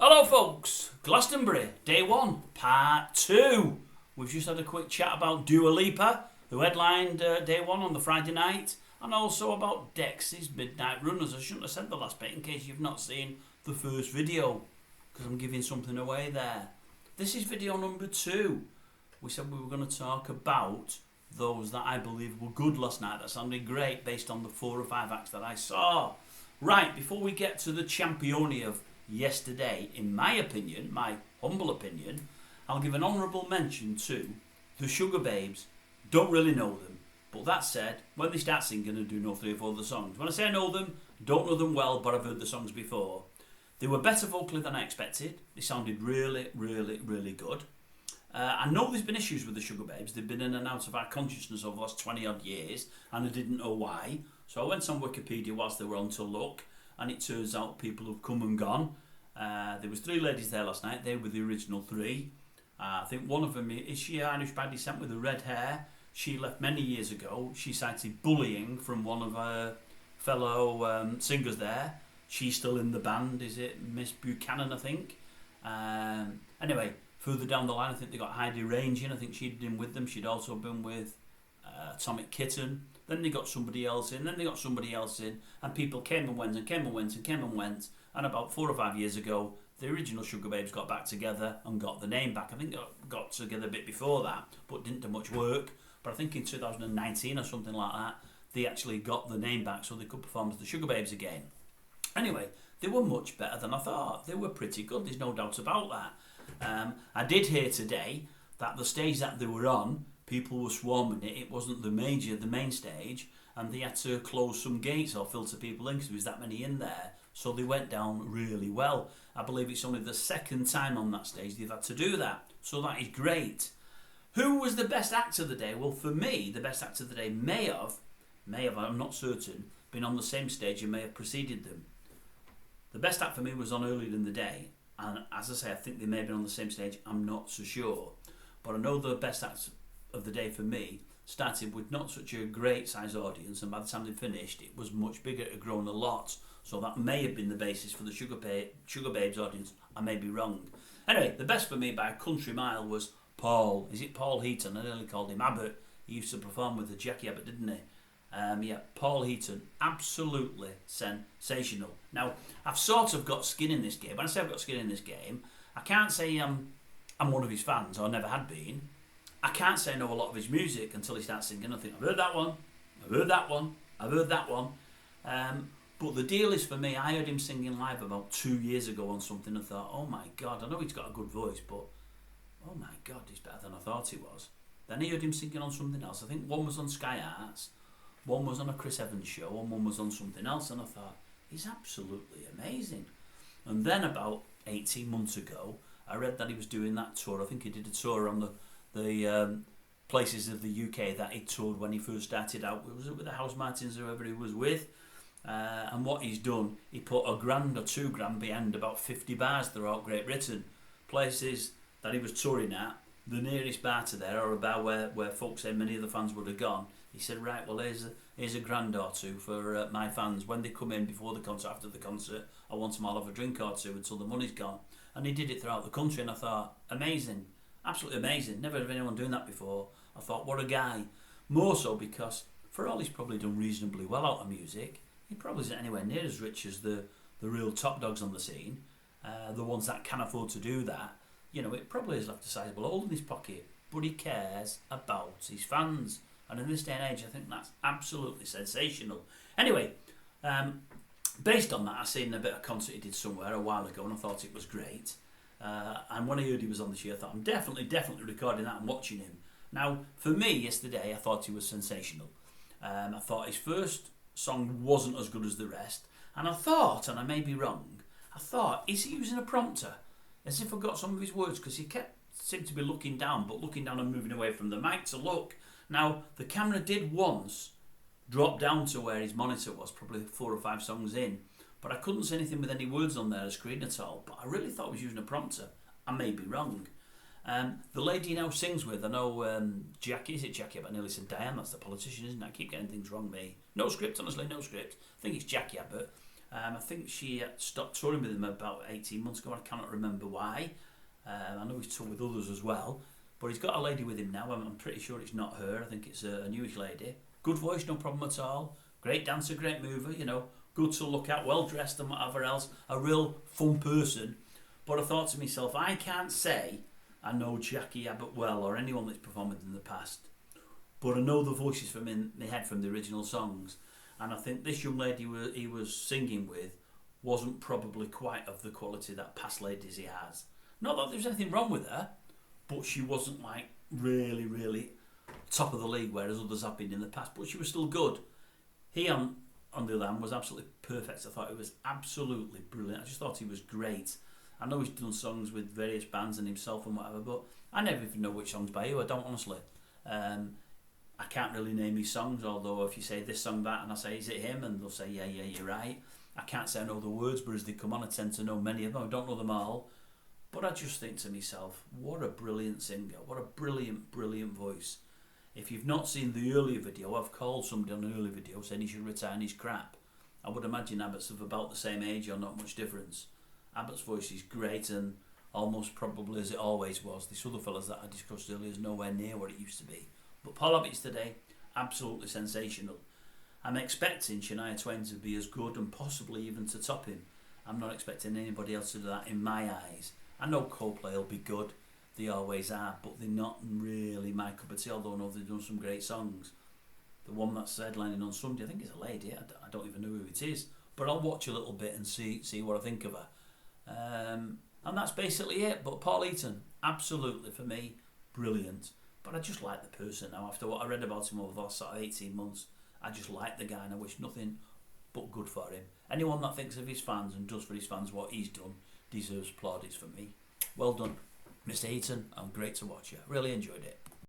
Hello folks, Glastonbury, day 1, part 2. We've just had a quick chat about Dua Lipa, who headlined day 1 on the Friday night, and also about Dex's Midnight Runners. I shouldn't have said the last bit in case you've not seen the first video, because I'm giving something away there. This is video number 2. We said we were going to talk about those that I believe were good last night, that sounded great based on the 4 or 5 acts that I saw. Right, before we get to the champione of yesterday, in my opinion, my humble opinion, I'll give an honourable mention to the Sugar Babes. Don't really know them, but that said, when they start singing, I do know 3 or 4 of the songs. When I say I know them, don't know them well, but I've heard the songs before. They were better vocally than I expected. They sounded really, really, really good. I know there's been issues with the Sugar Babes. They've been in and out of our consciousness over the last 20 odd years, and I didn't know why. So I went on Wikipedia whilst they were on to look, and it turns out people have come and gone. There was 3 ladies there last night. They were the original 3. I think one of them, is she Irish by descent with the red hair? She left many years ago. She cited bullying from one of her fellow singers there. She's still in the band. Is it Miss Buchanan, I think? Anyway, further down the line, I think they got Heidi Range in. I think she'd been with them. She'd also been with Atomic Kitten. Then they got somebody else in. Then they got somebody else in. And people came and went and came and went and came and went. And about 4 or 5 years ago, the original Sugar Babes got back together and got the name back. I think they got together a bit before that, but didn't do much work. But I think in 2019 or something like that, they actually got the name back so they could perform as the Sugar Babes again. Anyway, they were much better than I thought. They were pretty good, there's no doubt about that. I did hear today that the stage that they were on, people were swarming it. It wasn't the main stage, and they had to close some gates or filter people in because there was that many in there. So they went down really well. I believe it's only the 2nd time on that stage they've had to do that. So that is great. Who was the best act of the day? Well, for me, the best act of the day may have, I'm not certain, been on the same stage and may have preceded them. The best act for me was on earlier in the day. And as I say, I think they may have been on the same stage. I'm not so sure. But I know the best act of the day for me started with not such a great size audience, and by the time they finished, it was much bigger. It had grown a lot. So that may have been the basis for the Sugar Babes audience. I may be wrong. Anyway, the best for me by a country mile was Paul. Is it Paul Heaton? I nearly called him Abbott. He used to perform with the Jackie Abbott, didn't he? Paul Heaton. Absolutely sensational. Now, I've sort of got skin in this game. When I say I've got skin in this game, I can't say I'm one of his fans, or never had been. I can't say I know a lot of his music until he starts singing. I think, I've heard that one, I've heard that one, I've heard that one. But the deal is, for me, I heard him singing live about 2 years ago on something and thought, oh my God, I know he's got a good voice, but oh my God, he's better than I thought he was. Then I heard him singing on something else. I think one was on Sky Arts, one was on a Chris Evans show, and one was on something else, and I thought, he's absolutely amazing. And then about 18 months ago, I read that he was doing that tour. I think he did a tour on the places of the UK that he toured when he first started out. Was it with the House Martins or whoever he was with? And what he's done, he put £1,000 or £2,000 behind about 50 bars throughout Great Britain. Places that he was touring at, the nearest bar to there, or a bar where folks say many of the fans would have gone. He said, right, well, here's £1,000 or two for my fans. When they come in before the concert, after the concert, I want them all to have a drink or two until the money's gone. And he did it throughout the country, and I thought, amazing. Absolutely amazing. Never heard anyone doing that before. I thought, what a guy. More so because, for all he's probably done reasonably well out of music, he probably isn't anywhere near as rich as the real top dogs on the scene, the ones that can afford to do that. You know, it probably has left a sizable hole in his pocket, but he cares about his fans. And in this day and age, I think that's absolutely sensational. Anyway, based on that, I seen a bit of concert he did somewhere a while ago, and I thought it was great. And when I heard he was on the show, I thought, I'm definitely recording that and watching him. Now, for me, yesterday, I thought he was sensational. I thought his first song wasn't as good as the rest, and I thought, and I may be wrong, I thought, is he using a prompter? As if I got some of his words, because he seemed to be looking down and moving away from the mic to look. Now, the camera did once drop down to where his monitor was, probably 4 or 5 songs in, but I couldn't see anything with any words on there, a screen at all. But I really thought he was using a prompter. I may be wrong. The lady he now sings with, I know Jackie, is it Jackie? I nearly said Diane, that's the politician, isn't it? I keep getting things wrong, me. No script, honestly, no script. I think it's Jackie Abbott. I think she stopped touring with him about 18 months ago. I cannot remember why. I know he's toured with others as well. But he's got a lady with him now. I'm pretty sure it's not her. I think it's a newish lady. Good voice, no problem at all. Great dancer, great mover, you know. Good to look at, well dressed and whatever else. A real fun person. But I thought to myself, I can't say I know Jackie Abbott well or anyone that's performed in the past. But I know the voices from in my head from the original songs. And I think this young lady he was singing with wasn't probably quite of the quality that past ladies he has. Not that there's anything wrong with her, but she wasn't like really, really top of the league, whereas others have been in the past. But she was still good. He, on the other hand, was absolutely perfect. I thought he was absolutely brilliant. I just thought he was great. I know he's done songs with various bands and himself and whatever, but I never even know which songs by who. I don't, honestly. I can't really name his songs, although if you say this song, that, and I say, is it him? And they'll say, yeah, you're right. I can't say I know the words, but as they come on, I tend to know many of them. I don't know them all. But I just think to myself, what a brilliant singer. What a brilliant, brilliant voice. If you've not seen the earlier video, I've called somebody on an earlier video saying he should retire his crap. I would imagine Abbott's of about the same age or not much difference. Abbott's voice is great and almost probably as it always was. These other fellas that I discussed earlier is nowhere near what it used to be. But Paul Abbott's today, absolutely sensational. I'm expecting Shania Twain to be as good and possibly even to top him. I'm not expecting anybody else to do that in my eyes. I know Coldplay will be good, they always are, but they're not really my cup of tea, although I know they've done some great songs. The one that's headlining on Sunday, I think it's a lady, I don't even know who it is, but I'll watch a little bit and see what I think of her. And that's basically it. But Paul Eaton, absolutely for me, brilliant. But I just like the person now. After what I read about him over the last sort of 18 months, I just like the guy and I wish nothing but good for him. Anyone that thinks of his fans and does for his fans what he's done deserves plaudits from me. Well done, Mr. Eaton, and great to watch you. Really enjoyed it.